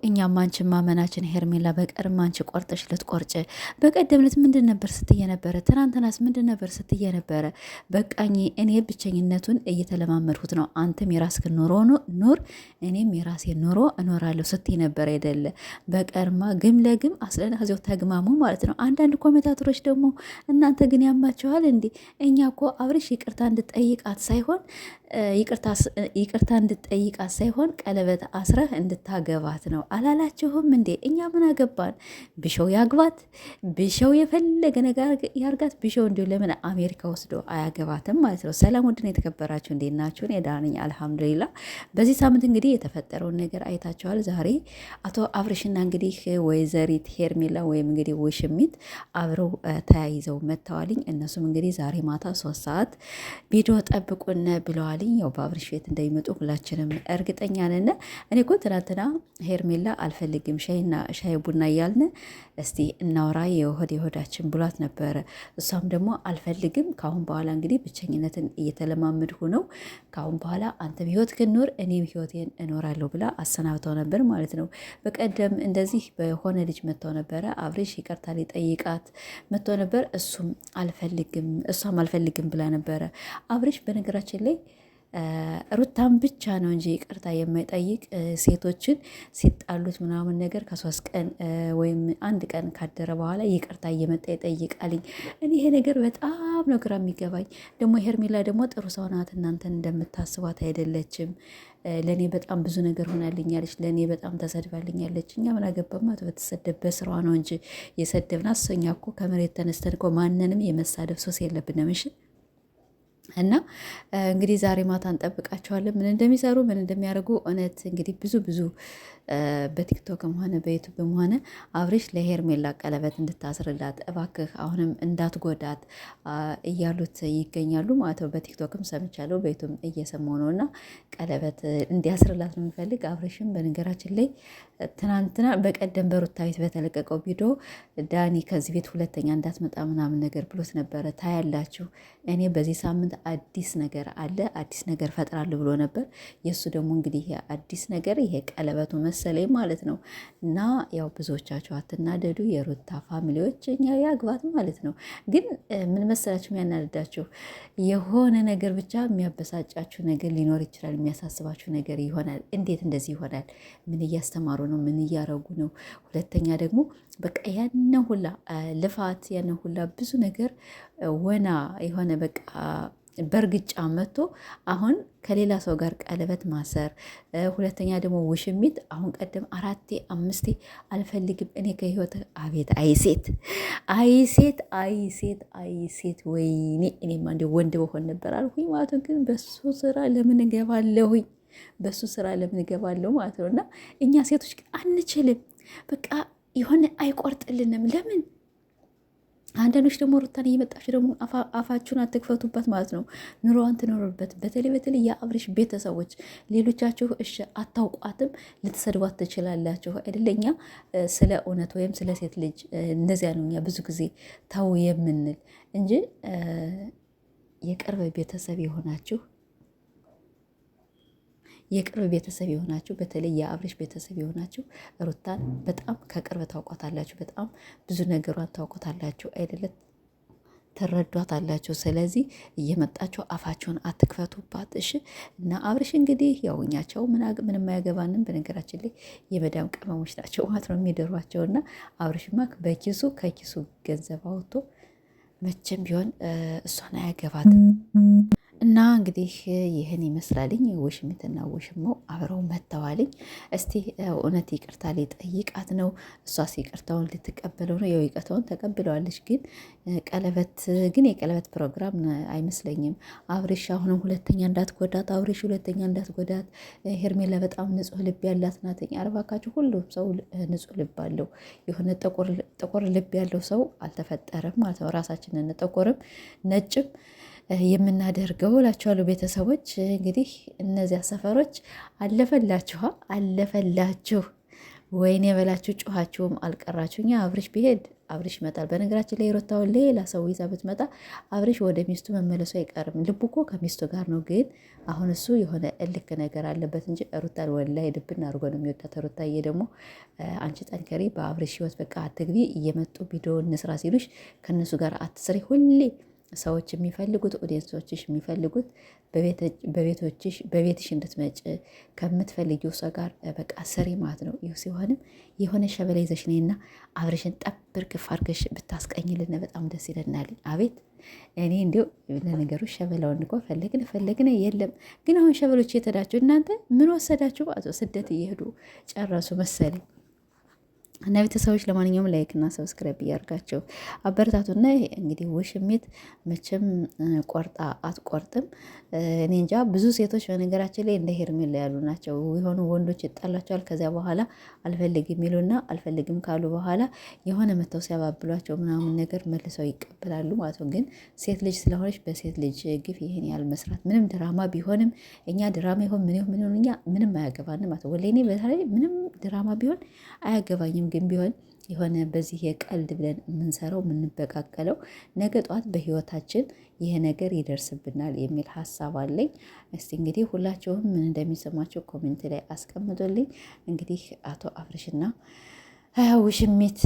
እኛም አንቺን ማመናችን ሄርሜላ በቀርም አንቺ ቆርጠሽ ልትቆርጭ በቀደም ዕለት ምንድን ነበር ስትየ ነበረ? ትናንትናስ ምንድን ነበር ስትየ ነበረ? በቃኝ እኔ ብቸኝነቱን እየተለማመድሁት ነው፣ አንተም የራስህን ኑሮ ኑር፣ እኔም የራሴን ኑሮ እኖራለሁ ስትይ ነበር አይደለ? በቀርማ ግም ለግም አስለናዚው ተግማሙ ማለት ነው። አንዳንድ ኮሜንታተሮች ደግሞ እናንተ ግን ያማችኋል እንዴ? እኛ እኮ አብርሽ ይቅርታ እንድጠይቃት ሳይሆን ቀለበት አስረህ እንድታገባት ነው አላላችሁም እንዴ? እኛ ምን አገባን? ብሸው ያግባት፣ ብሸው የፈለገ ነገር ያርጋት። ብሸው እንዲሁ ለምን አሜሪካ ወስዶ አያገባትም ማለት ነው። ሰላም ውድን የተከበራችሁ እንዴት ናችሁ? እኔ ደህና ነኝ አልሐምዱሊላህ። በዚህ ሳምንት እንግዲህ የተፈጠረውን ነገር አይታችኋል። ዛሬ አቶ አብርሽና እንግዲህ ወይዘሪት ሄርሜላ ወይም እንግዲህ ውሽሚት አብረው ተያይዘው መጥተዋልኝ። እነሱም እንግዲህ ዛሬ ማታ 3 ሰዓት ቪዲዮ ጠብቁን ብለዋልኝ። ያው በአብርሽ ቤት እንደሚመጡ ሁላችንም እርግጠኛ ነን። እኔ እኮ ትናንትና ሄርሜላ አልፈልግም ሻይ ቡና እያልን እስቲ እናውራ የሆዳችን ብሏት ነበረ። እሷም ደግሞ አልፈልግም፣ ካሁን በኋላ እንግዲህ ብቸኝነትን እየተለማመድሁ ነው፣ ካሁን በኋላ አንተም ህይወትህን ኑር እኔም ህይወቴን እኖራለሁ ብላ አሰናብተው ነበር ማለት ነው። በቀደም እንደዚህ በሆነ ልጅ መጥተው ነበረ፣ አብርሽ ይቅርታ ሊጠይቃት መጥተው ነበር። እሷም አልፈልግም ብላ ነበረ። አብርሽ በነገራችን ላይ ሩታን ብቻ ነው እንጂ ይቅርታ የማይጠይቅ ሴቶችን ሲጣሉት ምናምን ነገር ከ3 ቀን ወይም 1 ቀን ካደረ በኋላ ይቅርታ እየመጣ ይጠይቃልኝ። እኔ ይሄ ነገር በጣም ነው ግራ የሚገባኝ። ደግሞ ሄርሜላ ደግሞ ጥሩ ሰው ናት፣ እናንተን እንደምታስቧት አይደለችም። ለእኔ በጣም ብዙ ነገር ሆናልኛለች፣ ለእኔ በጣም ተሰድባልኛለች። እኛ ምን አገባማት? በተሰደብ በስራዋ ነው እንጂ የሰደብናት። እኛ እኮ ከመሬት ተነስተን እኮ ማንንም የመሳደብ ሶስ የለብንም። እሺ እና እንግዲህ ዛሬ ማታ እንጠብቃቸዋለን፣ ምን እንደሚሰሩ ምን እንደሚያደርጉ። እውነት እንግዲህ ብዙ በቲክቶክም ሆነ በዩቱብም ሆነ አብርሽ ለሄርሜላ ቀለበት እንድታስርላት እባክህ አሁንም እንዳትጎዳት እያሉት ይገኛሉ ማለት ነው። በቲክቶክም ሰምቻለሁ፣ በዩቱብ እየሰማሁ ነው። እና ቀለበት እንዲያስርላት ነው የሚፈልግ አብርሽም። በነገራችን ላይ ትናንትና በቀደም በሩታ ቤት በተለቀቀው ቪዲዮ ዳኒ ከዚህ ቤት ሁለተኛ እንዳትመጣ ምናምን ነገር ብሎት ነበረ። ታያላችሁ። እኔ በዚህ ሳምንት አዲስ ነገር አለ፣ አዲስ ነገር ፈጥራለሁ ብሎ ነበር። የእሱ ደግሞ እንግዲህ አዲስ ነገር ይሄ ቀለበቱ መሰለኝ ማለት ነው። እና ያው ብዙዎቻችሁ አትናደዱ፣ የሩታ ፋሚሊዎች እኛ ያግባት ማለት ነው። ግን ምን መሰላችሁ የሚያናድዳችሁ የሆነ ነገር ብቻ የሚያበሳጫችሁ ነገር ሊኖር ይችላል፣ የሚያሳስባችሁ ነገር ይሆናል። እንዴት እንደዚህ ይሆናል? ምን እያስተማሩ ነው? ምን እያረጉ ነው? ሁለተኛ ደግሞ በቃ ያነ ሁላ ልፋት ያነ ሁላ ብዙ ነገር ወና የሆነ በቃ በእርግጫ መጥቶ አሁን ከሌላ ሰው ጋር ቀለበት ማሰር። ሁለተኛ ደግሞ ውሽሚት አሁን ቀደም 4 5 አልፈልግም እኔ ከህይወት። አቤት አይሴት ወይኔ እኔማ እንደ ወንድ በሆን ነበር አልኩኝ ማለት ነው። ግን በሱ ስራ ለምን እገባለሁ ማለት ነው። እና እኛ ሴቶች ግን አንችልም፣ በቃ የሆነ አይቆርጥልንም። ለምን አንዳንዶች ደግሞ ሩታን እየመጣችሁ ደግሞ አፋችሁን አትክፈቱበት ማለት ነው። ኑሮዋን ትኖርበት። በተለይ የአብርሽ ቤተሰቦች ሌሎቻችሁ እሺ አታውቋትም፣ ልትሰድቧት ትችላላችሁ አይደለኛ። ስለ እውነት ወይም ስለ ሴት ልጅ እንደዚያ ነው እኛ ብዙ ጊዜ ተው የምንል እንጂ የቅርብ ቤተሰብ የሆናችሁ በተለይ የአብርሽ ቤተሰብ የሆናችሁ ሩታን በጣም ከቅርብ ታውቋታላችሁ። በጣም ብዙ ነገሯን ታውቋታላችሁ አይደለት? ትረዷታላችሁ። ስለዚህ እየመጣችሁ አፋቸውን አትክፈቱባት እሺ። እና አብርሽ እንግዲህ ያው እኛቸው ምንም አያገባንም። በነገራችን ላይ የመዳም ቅመሞች ናቸው ማለት ነው የሚደሯቸው። እና አብርሽማ ከኪሱ ገንዘብ አውጥቶ መቼም ቢሆን እሷን አያገባትም። እና እንግዲህ ይህን ይመስላልኝ። ውሽሚትና ውሽማው አብረው መተዋልኝ። እስቲ እውነት ይቅርታ ሊጠይቃት ነው? እሷስ ይቅርታውን ልትቀበለው ነው? ያው ይቅርታውን ተቀብለዋለች፣ ግን የቀለበት ፕሮግራም አይመስለኝም። አብርሽ አሁንም ሁለተኛ እንዳትጎዳት። ሄርሜላ በጣም ንጹሕ ልብ ያላት ናትኝ። አርባካችሁ ሁሉም ሰው ንጹሕ ልብ አለው። የሆነ ጥቁር ልብ ያለው ሰው አልተፈጠረም ማለት ነው። ራሳችንን ጥቁርም ነጭም የምናደርገው እላችኋለሁ። ቤተሰቦች እንግዲህ እነዚያ ሰፈሮች አለፈላችሁ። ወይኔ በላችሁ ጩኋችሁም አልቀራችሁ። እኛ አብርሽ ቢሄድ አብርሽ ይመጣል። በነገራችን ላይ ሩታውን ሌላ ሰው ይዛ ብትመጣ አብርሽ ወደ ሚስቱ መመለሱ አይቀርም። ልቡ እኮ ከሚስቱ ጋር ነው። ግን አሁን እሱ የሆነ እልክ ነገር አለበት እንጂ ሩታን ወላሂ ልብን አድርጎ ነው የሚወዳት። ሩታዬ ደግሞ አንቺ ጠንከሪ፣ በአብርሽ ህይወት በቃ አትግቢ። እየመጡ ቪዲዮ እንስራ ሲሉሽ ከእነሱ ጋር አትስሪ። ሁሌ ሰዎች የሚፈልጉት ኦዲየንሶችሽ የሚፈልጉት በቤትሽ እንድትመጭ ከምትፈልጊው ሰው ጋር በቃ ስሪ ማለት ነው። ይህ ሲሆንም የሆነ ሸበላ ይዘሽ ነይና አብርሽን ጠብር ክፍ አድርገሽ ብታስቀኝልን በጣም ደስ ይለናል። አቤት እኔ እንዲሁ ለነገሩ ሸበላውን እኮ ፈለግን የለም። ግን አሁን ሸበሎች የተዳችሁ እናንተ ምን ወሰዳችሁ ማለት ነው? ስደት እየሄዱ ጨረሱ መሰለኝ። እና ቤተሰቦች ለማንኛውም ላይክ እና ሰብስክራይብ እያደርጋቸው አበረታቱና እንግዲህ ውሽሚት መቼም ቆርጣ አትቆርጥም። እኔ እንጃ ብዙ ሴቶች በነገራችን ላይ እንደ ሄርሜላ ያሉ ናቸው። የሆኑ ወንዶች ይጣላቸዋል። ከዚያ በኋላ አልፈልግም የሚሉና አልፈልግም ካሉ በኋላ የሆነ መተው ሲያባብሏቸው ምናምን ነገር መልሰው ይቀበላሉ ማለት ነው። ግን ሴት ልጅ ስለሆነች በሴት ልጅ ግፍ ይሄን ያህል መስራት ምንም ድራማ ቢሆንም እኛ ድራማ ይሆን ምን ይሆን እኛ ምንም አያገባንም ማለት ነው። ወላሂ እኔ በተለይ ምንም ድራማ ቢሆን አያገባኝም። ግን ቢሆን የሆነ በዚህ የቀልድ ብለን የምንሰራው የምንበቃቀለው ነገ ጠዋት በህይወታችን ይሄ ነገር ይደርስብናል የሚል ሀሳብ አለኝ። እስቲ እንግዲህ ሁላችሁም ምን እንደሚሰማቸው ኮሜንት ላይ አስቀምጡልኝ። እንግዲህ አቶ አብርሽና ውሽሚት